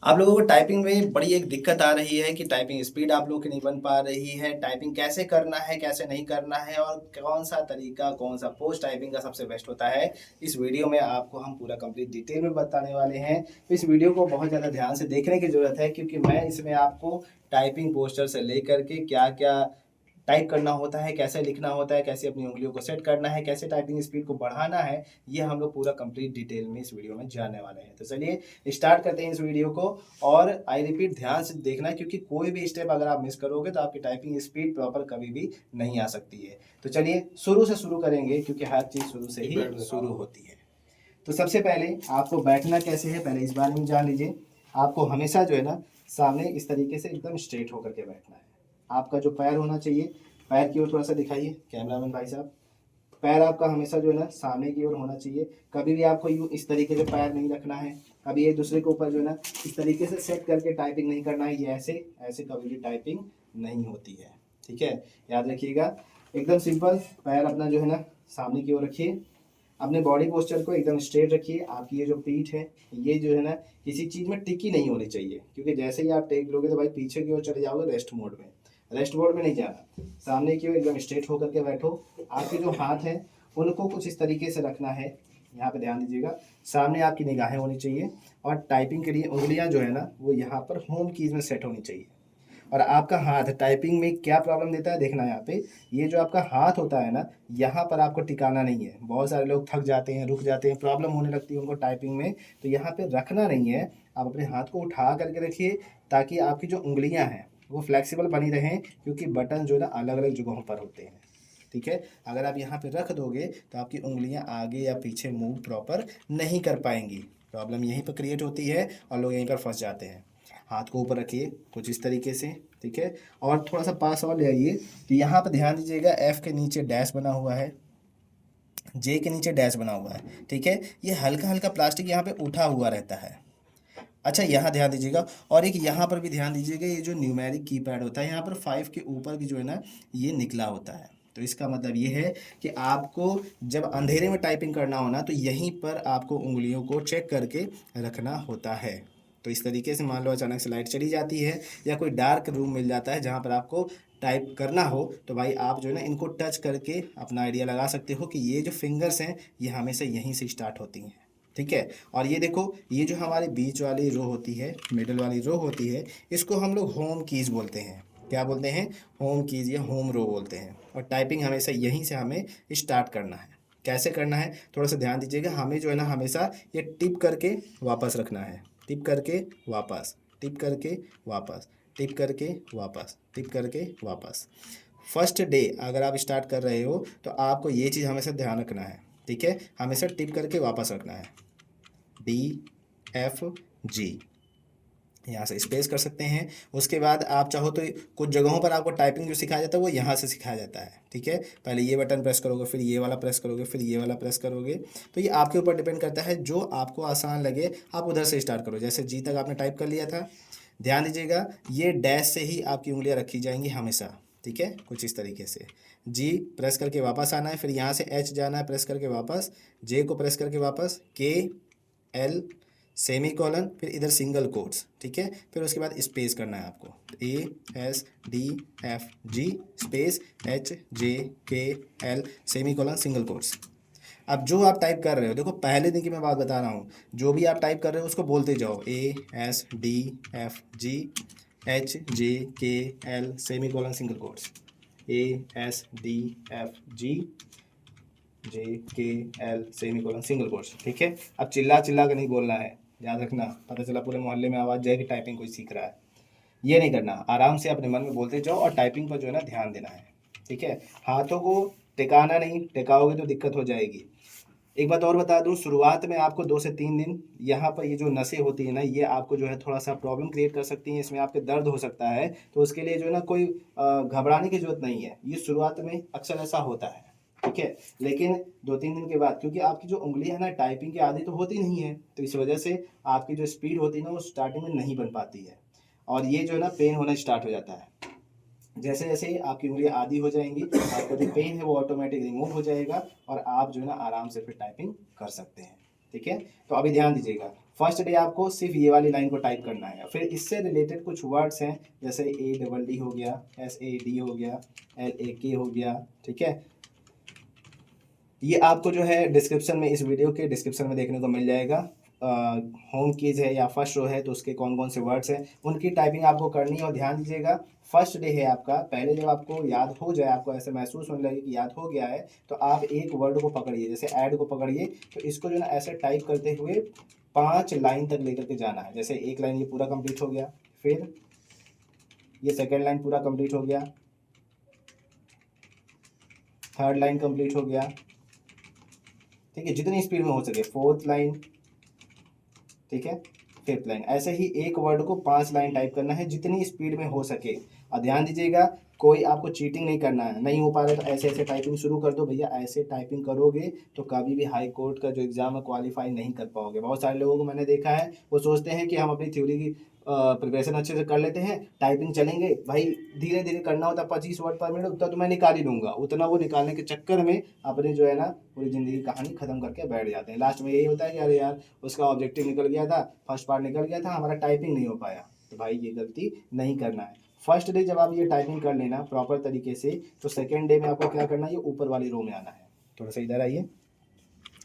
आप लोगों को टाइपिंग में बड़ी एक दिक्कत आ रही है कि टाइपिंग स्पीड आप लोगों की नहीं बन पा रही है। टाइपिंग कैसे करना है, कैसे नहीं करना है और कौन सा तरीका, कौन सा पोस्ट टाइपिंग का सबसे बेस्ट होता है। इस वीडियो में आपको हम पूरा कंप्लीट डिटेल में बताने वाले हैं। तो इस वीडियो को बहुत ज़्यादा ध्यान से देखने की ज़रूरत है, क्योंकि मैं इसमें आपको टाइपिंग पोस्टर से लेकर के क्या क्या टाइप करना होता है, कैसे लिखना होता है, कैसे अपनी उंगलियों को सेट करना है, कैसे टाइपिंग स्पीड को बढ़ाना है, ये हम लोग पूरा कंप्लीट डिटेल में इस वीडियो में जानने वाले हैं। तो चलिए स्टार्ट करते हैं इस वीडियो को। और आई रिपीट, ध्यान से देखना, क्योंकि कोई भी स्टेप अगर आप मिस करोगे तो आपकी टाइपिंग स्पीड प्रॉपर कभी भी नहीं आ सकती है। तो चलिए शुरू से शुरू करेंगे, क्योंकि हर चीज़ शुरू से ही शुरू होती है। तो सबसे पहले आपको बैठना कैसे है, पहले इस बारे में जान लीजिए। आपको हमेशा जो है ना, सामने इस तरीके से एकदम स्ट्रेट होकर के बैठना है। आपका जो पैर होना चाहिए, पैर की ओर थोड़ा सा दिखाइए कैमरामैन भाई साहब। पैर आपका हमेशा जो है ना सामने की ओर होना चाहिए। कभी भी आपको यूँ इस तरीके से पैर नहीं रखना है। कभी एक दूसरे के ऊपर जो है ना इस तरीके से सेट करके टाइपिंग नहीं करना है। ये ऐसे ऐसे कभी भी टाइपिंग नहीं होती है, ठीक है, याद रखिएगा। एकदम सिंपल, पैर अपना जो है ना सामने की ओर रखिए। अपने बॉडी पोस्चर को एकदम स्ट्रेट रखिए। आपकी ये जो पीठ है, ये जो है ना किसी चीज़ में टिकी नहीं होनी चाहिए, क्योंकि जैसे ही आप टेक लोगे तो भाई पीछे की ओर चले जाओगे रेस्ट मोड में। रेस्ट मोड में नहीं जाना, सामने की ओर एकदम स्ट्रेट होकर के बैठो। आपके जो हाथ हैं उनको कुछ इस तरीके से रखना है। यहाँ पे ध्यान दीजिएगा, सामने आपकी निगाहें होनी चाहिए। और टाइपिंग के लिए उंगलियाँ जो है ना वो यहाँ पर होम कीज में सेट होनी चाहिए। और आपका हाथ टाइपिंग में क्या प्रॉब्लम देता है देखना यहाँ पे। ये जो आपका हाथ होता है ना, यहाँ पर आपको टिकाना नहीं है। बहुत सारे लोग थक जाते हैं, रुक जाते हैं, प्रॉब्लम होने लगती है उनको टाइपिंग में। तो यहाँ पे रखना नहीं है। आप अपने हाथ को उठा करके रखिए, ताकि आपकी जो उंगलियाँ हैं वो फ्लेक्सिबल बनी रहें, क्योंकि बटन जो है ना अलग अलग जगहों पर होते हैं, ठीक है। अगर आप यहाँ पे रख दोगे तो आपकी उंगलियाँ आगे या पीछे मूव प्रॉपर नहीं कर पाएंगी। प्रॉब्लम यहीं पर क्रिएट होती है और लोग यहीं पर फंस जाते हैं। हाथ को ऊपर रखिए कुछ इस तरीके से, ठीक है। और थोड़ा सा पास और ले आइए। तो यहाँ पर ध्यान दीजिएगा, एफ के नीचे डैश बना हुआ है, जे के नीचे डैश बना हुआ है, ठीक है। ये हल्का हल्का प्लास्टिक यहाँ पे उठा हुआ रहता है। अच्छा, यहाँ ध्यान दीजिएगा। और एक यहाँ पर भी ध्यान दीजिएगा, ये जो न्यूमेरिक कीपैड होता है यहाँ पर 5 के ऊपर की जो है ना ये निकला होता है। तो इसका मतलब ये है कि आपको जब अंधेरे में टाइपिंग करना हो ना, तो यहीं पर आपको उंगलियों को चेक करके रखना होता है। तो इस तरीके से मान लो अचानक से लाइट चली जाती है या कोई डार्क रूम मिल जाता है जहाँ पर आपको टाइप करना हो, तो भाई आप जो है ना इनको टच करके अपना आइडिया लगा सकते हो कि ये जो फिंगर्स हैं ये हमेशा यहीं से स्टार्ट होती हैं, ठीक है। और ये देखो, ये जो हमारी बीच वाली रो होती है, मिडल वाली रो होती है, इसको हम लोग होम कीज़ बोलते हैं। क्या बोलते हैं? होम कीज़ या होम रो बोलते हैं। और टाइपिंग हमेशा यहीं से हमें स्टार्ट करना है। कैसे करना है थोड़ा सा ध्यान दीजिएगा। हमें जो है ना हमेशा ये टिप करके वापस रखना है। टिप करके वापस, टिप करके वापस, टिप करके वापस, टिप करके वापस। फर्स्ट डे अगर आप स्टार्ट कर रहे हो तो आपको ये चीज़ हमेशा ध्यान रखना है, ठीक है। हमेशा टिप करके वापस रखना है। डी एफ जी, यहाँ से स्पेस कर सकते हैं। उसके बाद आप चाहो तो कुछ जगहों पर आपको टाइपिंग जो सिखाया जाता है वो यहाँ से सिखाया जाता है, ठीक है। पहले ये बटन प्रेस करोगे, फिर ये वाला प्रेस करोगे, फिर ये वाला प्रेस करोगे। तो ये आपके ऊपर डिपेंड करता है, जो आपको आसान लगे आप उधर से स्टार्ट करो। जैसे जी तक आपने टाइप कर लिया था, ध्यान दीजिएगा ये डैश से ही आपकी उंगलियाँ रखी जाएंगी हमेशा, ठीक है। कुछ इस तरीके से जी प्रेस करके वापस आना है, फिर यहाँ से एच जाना है प्रेस करके वापस, जे को प्रेस करके वापस, के एल सेमी कॉलन, फिर इधर सिंगल कोट्स, ठीक है। फिर उसके बाद स्पेस करना है आपको, A S D F G space H J K L semicolon single quotes. अब जो आप टाइप कर रहे हो, देखो पहले दिन की मैं बात बता रहा हूँ, जो भी आप टाइप कर रहे हो उसको बोलते जाओ, A S D F G H J K L semicolon single quotes, A S D F G J K L semicolon single quotes, ठीक है। अब चिल्ला चिल्ला कर नहीं बोलना है, याद रखना, पता चला पूरे मोहल्ले में आवाज़ जाए कि टाइपिंग कोई सीख रहा है। ये नहीं करना, आराम से अपने मन में बोलते जाओ और टाइपिंग पर जो है ना ध्यान देना है, ठीक है। हाथों को टिकाना नहीं, टिकाओगे तो दिक्कत हो जाएगी। एक बात और बता दूं, शुरुआत में आपको 2 से 3 दिन यहाँ पर ये जो नसें होती है ना, ये आपको जो है थोड़ा सा प्रॉब्लम क्रिएट कर सकती हैं, इसमें आपके दर्द हो सकता है। तो उसके लिए जो है ना कोई घबराने की जरूरत नहीं है। ये शुरुआत में अक्सर ऐसा होता है, ठीक है। लेकिन 2-3 दिन के बाद, क्योंकि आपकी जो उंगली है ना टाइपिंग की आदि तो होती नहीं है, तो इस वजह से आपकी जो स्पीड होती है ना वो स्टार्टिंग में नहीं बन पाती है। और ये जो है ना पेन होना स्टार्ट हो जाता है। जैसे जैसे आपकी उंगलियां आदी हो जाएंगी, आपका जो पेन है वो ऑटोमेटिक रिमूव हो जाएगा और आप जो है ना आराम से फिर टाइपिंग कर सकते हैं, ठीक है। तो अभी ध्यान दीजिएगा, फर्स्ट डे आपको सिर्फ ये वाली लाइन को टाइप करना है। फिर इससे रिलेटेड कुछ वर्ड्स हैं, जैसे ADD हो गया, SAD हो गया, LAK हो गया, ठीक है। ये आपको जो है डिस्क्रिप्शन में, इस वीडियो के डिस्क्रिप्शन में देखने को मिल जाएगा। होम कीज है या फर्स्ट रो है तो उसके कौन कौन से वर्ड्स हैं उनकी टाइपिंग आपको करनी है। और ध्यान दीजिएगा, फर्स्ट डे है आपका, पहले जब आपको याद हो जाए, आपको ऐसे महसूस होने लगे कि याद हो गया है, तो आप एक वर्ड को पकड़िए, जैसे ऐड को पकड़िए, तो इसको जो ना ऐसे टाइप करते हुए 5 लाइन तक लेकर के जाना है। जैसे एक लाइन ये पूरा कंप्लीट हो गया, फिर ये सेकेंड लाइन पूरा कंप्लीट हो गया, थर्ड लाइन कंप्लीट हो गया, ठीक है, जितनी स्पीड में हो सके, फोर्थ लाइन, ठीक है, फिफ्थ लाइन। ऐसे ही एक वर्ड को 5 लाइन टाइप करना है जितनी स्पीड में हो सके। और ध्यान दीजिएगा, कोई आपको चीटिंग नहीं करना है। नहीं हो पा रहा है तो ऐसे ऐसे टाइपिंग शुरू कर दो भैया। ऐसे टाइपिंग करोगे तो कभी भी हाई कोर्ट का जो एग्जाम है क्वालिफाई नहीं कर पाओगे। बहुत सारे लोगों को मैंने देखा है, वो सोचते हैं कि हम अपनी थ्योरी की प्रिपरेशन अच्छे से कर लेते हैं, टाइपिंग चलेंगे भाई, धीरे धीरे करना होता है, 25 वर्ड पर मिनट उतना तो मैं निकाल ही लूँगा। उतना वो निकालने के चक्कर में अपनी जो है ना पूरी ज़िंदगी की कहानी ख़त्म करके बैठ जाते हैं। लास्ट में यही होता है कि अरे यार उसका ऑब्जेक्टिव निकल गया था, फर्स्ट पार्ट निकल गया था, हमारा टाइपिंग नहीं हो पाया। तो भाई ये गलती नहीं करना है। फर्स्ट डे जब आप ये टाइपिंग कर लेना प्रॉपर तरीके से, तो सेकेंड डे में आपको क्या करना है, ये ऊपर वाली रो में आना है। थोड़ा सा इधर आइए,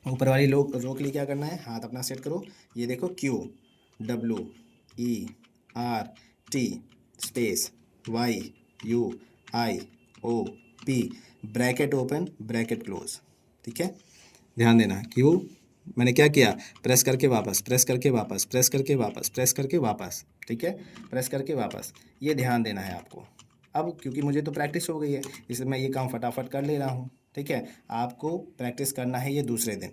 ऊपर वाली रो के लिए क्या करना है, हाथ अपना सेट करो। ये देखो QWERT space YUIOP bracket open bracket close, ठीक है। ध्यान देना, क्यू मैंने क्या किया, प्रेस करके वापस, प्रेस करके वापस, प्रेस करके वापस, प्रेस करके वापस, ठीक है, प्रेस करके वापस, ये ध्यान देना है आपको। अब क्योंकि मुझे तो प्रैक्टिस हो गई है इसलिए मैं ये काम फटाफट कर ले रहा हूँ, ठीक है। आपको प्रैक्टिस करना है ये दूसरे दिन,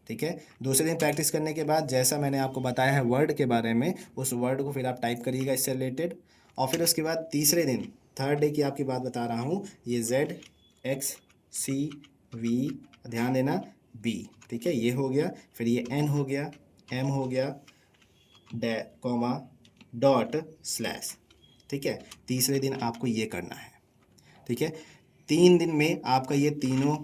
ठीक है। दूसरे दिन प्रैक्टिस करने के बाद जैसा मैंने आपको बताया है वर्ड के बारे में, उस वर्ड को फिर आप टाइप करिएगा इससे रिलेटेड। और फिर उसके बाद तीसरे दिन, थर्ड डे की आपकी बात बता रहा हूँ, ये ZXCV, ध्यान देना, B, ठीक है, ये हो गया। फिर ये N हो गया, M हो गया, कॉमा, डॉट, स्लैश, ठीक है। तीसरे दिन आपको ये करना है, ठीक है। 3 दिन में आपका ये तीनों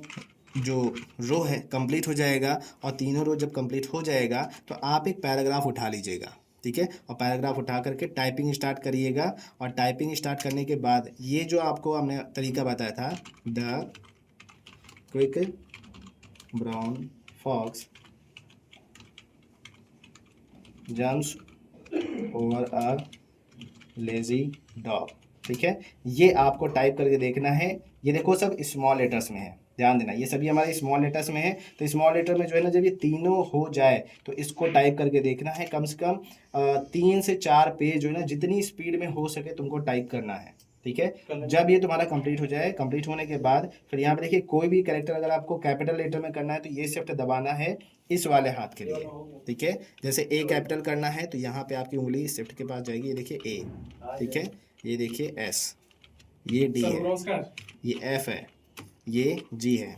जो रो है कंप्लीट हो जाएगा। और तीनों रो जब कंप्लीट हो जाएगा तो आप एक पैराग्राफ उठा लीजिएगा, ठीक है। और पैराग्राफ उठा करके टाइपिंग स्टार्ट करिएगा। और टाइपिंग स्टार्ट करने के बाद ये जो आपको हमने तरीका बताया था, the quick brown fox jumps over a lazy dog, ठीक है, ये आपको टाइप करके देखना है। ये देखो सब स्मॉल लेटर्स में है, ध्यान देना, ये सभी हमारे स्मॉल लेटर्स में है। तो स्मॉल लेटर में जो है ना, जब ये तीनों हो जाए तो इसको टाइप करके देखना है। कम से कम 3 से 4 पेज जो है ना, जितनी स्पीड में हो सके तुमको टाइप करना है, ठीक है। जब ये तुम्हारा कंप्लीट हो जाए, कंप्लीट होने के बाद फिर यहाँ पे देखिए, कोई भी कैरेक्टर अगर आपको कैपिटल लेटर में करना है तो ये शिफ्ट दबाना है इस वाले हाथ के लिए, ठीक है। जैसे A कैपिटल करना है तो यहाँ पे आपकी उंगली शिफ्ट के पास जाएगी, ये देखिए A, ठीक है, ये देखिए S, ये D है, ये F है, ये G है।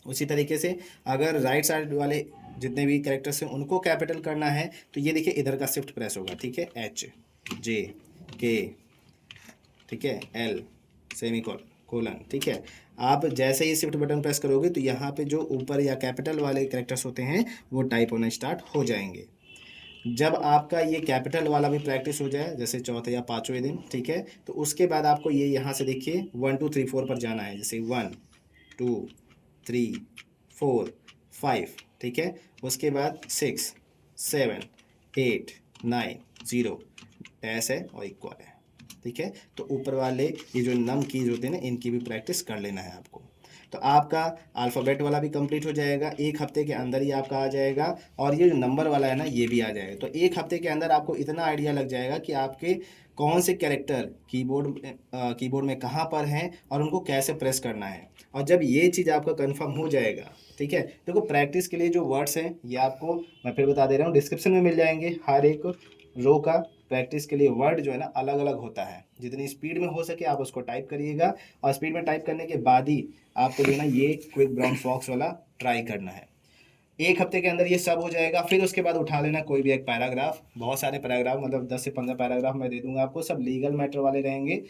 उसी तरीके से अगर राइट साइड वाले जितने भी कैरेक्टर्स हैं उनको कैपिटल करना है तो ये देखिए इधर का शिफ्ट प्रेस होगा, ठीक है, HJK, ठीक है, L सेमीकोलन, ठीक है। आप जैसे ही शिफ्ट बटन प्रेस करोगे तो यहाँ पे जो ऊपर या कैपिटल वाले कैरेक्टर्स होते हैं वो टाइप होना स्टार्ट हो जाएंगे। जब आपका ये कैपिटल वाला भी प्रैक्टिस हो जाए, जैसे चौथे या 5वें दिन, ठीक है, तो उसके बाद आपको ये यहाँ से देखिए 1 2 3 4 पर जाना है। जैसे 1 2 3 4 5, ठीक है। उसके बाद 6 7 8 9 0 डैश है और इक्वल है, ठीक है। तो ऊपर वाले ये जो नम कीज होते हैं ना, इनकी भी प्रैक्टिस कर लेना है आपको। तो आपका अल्फ़ाबेट वाला भी कंप्लीट हो जाएगा, 1 हफ्ते के अंदर ही आपका आ जाएगा। और ये जो नंबर वाला है ना, ये भी आ जाएगा। तो 1 हफ्ते के अंदर आपको इतना आइडिया लग जाएगा कि आपके कौन से कैरेक्टर कीबोर्ड में कहाँ पर हैं और उनको कैसे प्रेस करना है। और जब ये चीज़ आपका कंफर्म हो जाएगा, ठीक है, देखो प्रैक्टिस के लिए जो वर्ड्स हैं ये आपको मैं फिर बता दे रहा हूँ, डिस्क्रिप्शन में मिल जाएंगे। हर एक रो का प्रैक्टिस के लिए वर्ड जो है ना अलग अलग होता है। जितनी स्पीड में हो सके आप उसको टाइप करिएगा। और स्पीड में टाइप करने के बाद ही आपको जो है ना ये क्विक ब्राउन फॉक्स वाला ट्राई करना है। 1 हफ्ते के अंदर ये सब हो जाएगा। फिर उसके बाद उठा लेना कोई भी एक पैराग्राफ, बहुत सारे पैराग्राफ, मतलब 10 से 15 पैराग्राफ मैं दे दूंगा आपको, सब लीगल मैटर वाले रहेंगे।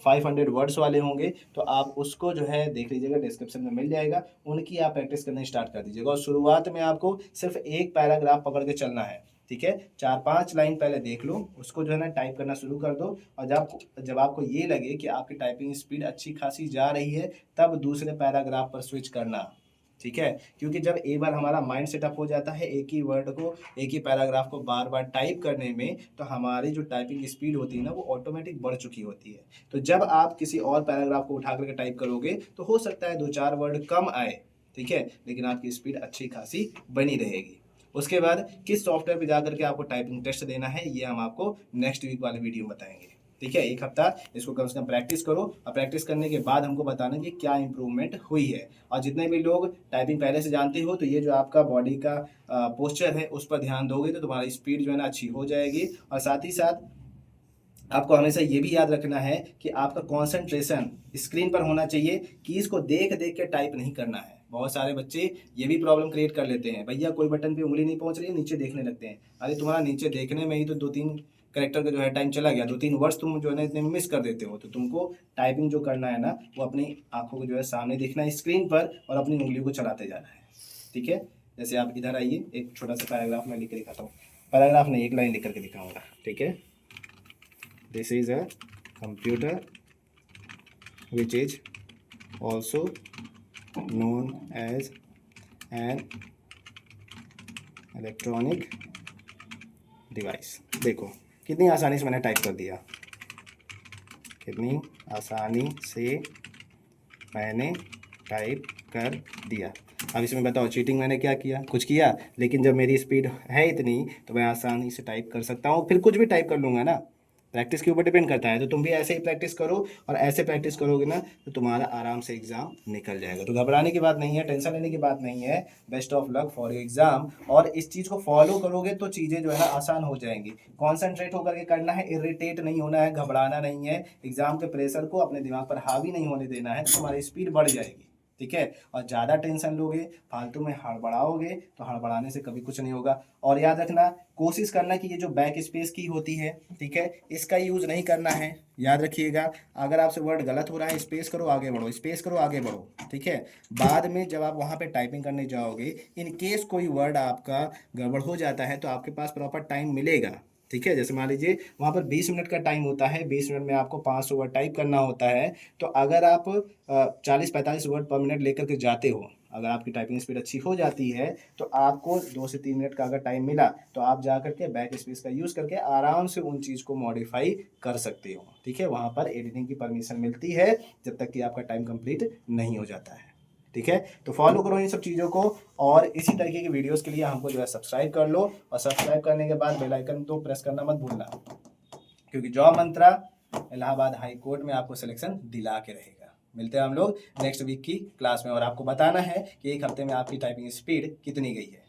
500 वर्ड्स वाले होंगे, तो आप उसको जो है देख लीजिएगा, डिस्क्रिप्शन में मिल जाएगा, उनकी आप प्रैक्टिस करना स्टार्ट कर दीजिएगा। और शुरुआत में आपको सिर्फ एक पैराग्राफ पकड़ के चलना है, ठीक है। 4-5 लाइन पहले देख लो, उसको जो है ना टाइप करना शुरू कर दो, और जब आपको ये लगे कि आपकी टाइपिंग स्पीड अच्छी खासी जा रही है, तब दूसरे पैराग्राफ पर स्विच करना, ठीक है। क्योंकि जब एक बार हमारा माइंड सेटअप हो जाता है एक ही वर्ड को, एक ही पैराग्राफ को बार बार टाइप करने में, तो हमारी जो टाइपिंग स्पीड होती है ना, वो ऑटोमेटिक बढ़ चुकी होती है। तो जब आप किसी और पैराग्राफ को उठा करके टाइप करोगे, तो हो सकता है 2-4 वर्ड कम आए, ठीक है, लेकिन आपकी स्पीड अच्छी खासी बनी रहेगी। उसके बाद किस सॉफ्टवेयर पे जा करके आपको टाइपिंग टेस्ट देना है, ये हम आपको नेक्स्ट वीक वाले वीडियो में बताएंगे, ठीक है। एक हफ्ता इसको कम से कम प्रैक्टिस करो, और प्रैक्टिस करने के बाद हमको बताना कि क्या इंप्रूवमेंट हुई है। और जितने भी लोग टाइपिंग पहले से जानते हो, तो ये जो आपका बॉडी का पोस्चर है उस पर ध्यान दोगे, तो तुम्हारी स्पीड जो है ना अच्छी हो जाएगी। और साथ ही साथ आपको हमेशा ये भी याद रखना है कि आपका कॉन्सेंट्रेशन स्क्रीन पर होना चाहिए, कि इसको देख देख के टाइप नहीं करना है। बहुत सारे बच्चे ये भी प्रॉब्लम क्रिएट कर लेते हैं, भैया कोई बटन पे उंगली नहीं पहुंच रही है, नीचे देखने लगते हैं। अरे तुम्हारा नीचे देखने में ही तो 2-3 करेक्टर का जो है टाइम चला गया, 2-3 वर्ड्स तुम जो है ना इतने मिस कर देते हो। तो तुमको टाइपिंग जो करना है ना, वो अपनी आंखों को जो है सामने देखना है स्क्रीन पर, और अपनी उंगलियों को चलाते जाना है, ठीक है। जैसे आप इधर आइए, एक छोटा सा पैराग्राफ मैं लिख के दिखाता हूँ, पैराग्राफ नहीं, एक लाइन लिख करके दिखाऊंगा, ठीक है। This is a computer which is also known as an electronic device। देखो कितनी आसानी से मैंने टाइप कर दिया, कितनी आसानी से मैंने टाइप कर दिया। अब इसमें बताओ, चीटिंग मैंने क्या किया? कुछ किया? लेकिन जब मेरी स्पीड है इतनी, तो मैं आसानी से टाइप कर सकता हूँ, फिर कुछ भी टाइप कर लूँगा ना। प्रैक्टिस के ऊपर डिपेंड करता है। तो तुम भी ऐसे ही प्रैक्टिस करो, और ऐसे प्रैक्टिस करोगे ना, तो तुम्हारा आराम से एग्जाम निकल जाएगा। तो घबराने की बात नहीं है, टेंशन लेने की बात नहीं है। Best of luck for your exam. और इस चीज़ को फॉलो करोगे तो चीज़ें जो है ना आसान हो जाएंगी। कॉन्सेंट्रेट होकर के करना है, इरिटेट नहीं होना है, घबराना नहीं है। एग्जाम के प्रेशर को अपने दिमाग पर हावी नहीं होने देना है, तो तुम्हारी स्पीड बढ़ जाएगी, ठीक है। और ज़्यादा टेंशन लोगे, फालतू में हड़बड़ाओगे, तो हड़बड़ाने से कभी कुछ नहीं होगा। और याद रखना, कोशिश करना कि ये जो बैक स्पेस की होती है, ठीक है, इसका यूज़ नहीं करना है। याद रखिएगा, अगर आपसे वर्ड गलत हो रहा है, स्पेस करो आगे बढ़ो, स्पेस करो आगे बढ़ो, ठीक है। बाद में जब आप वहाँ पे टाइपिंग करने जाओगे, इन केस कोई वर्ड आपका गड़बड़ हो जाता है, तो आपके पास प्रॉपर टाइम मिलेगा, ठीक है। जैसे मान लीजिए वहाँ पर 20 मिनट का टाइम होता है, 20 मिनट में आपको 500 वर्ड टाइप करना होता है। तो अगर आप 40-45 वर्ड पर मिनट लेकर के जाते हो, अगर आपकी टाइपिंग स्पीड अच्छी हो जाती है, तो आपको 2 से 3 मिनट का अगर टाइम मिला, तो आप जा करके बैक स्पेस का यूज़ करके आराम से उन चीज़ को मॉडिफाई कर सकते हो, ठीक है। वहाँ पर एडिटिंग की परमिशन मिलती है, जब तक कि आपका टाइम कंप्लीट नहीं हो जाता है, ठीक है। तो फॉलो करो इन सब चीज़ों को, और इसी तरीके की वीडियोस के लिए हमको जो है सब्सक्राइब कर लो। और सब्सक्राइब करने के बाद बेल आइकन तो प्रेस करना मत भूलना, क्योंकि जॉब मंत्रा इलाहाबाद हाई कोर्ट में आपको सिलेक्शन दिला के रहेगा। मिलते हैं हम लोग नेक्स्ट वीक की क्लास में, और आपको बताना है कि एक हफ्ते में आपकी टाइपिंग स्पीड कितनी गई है।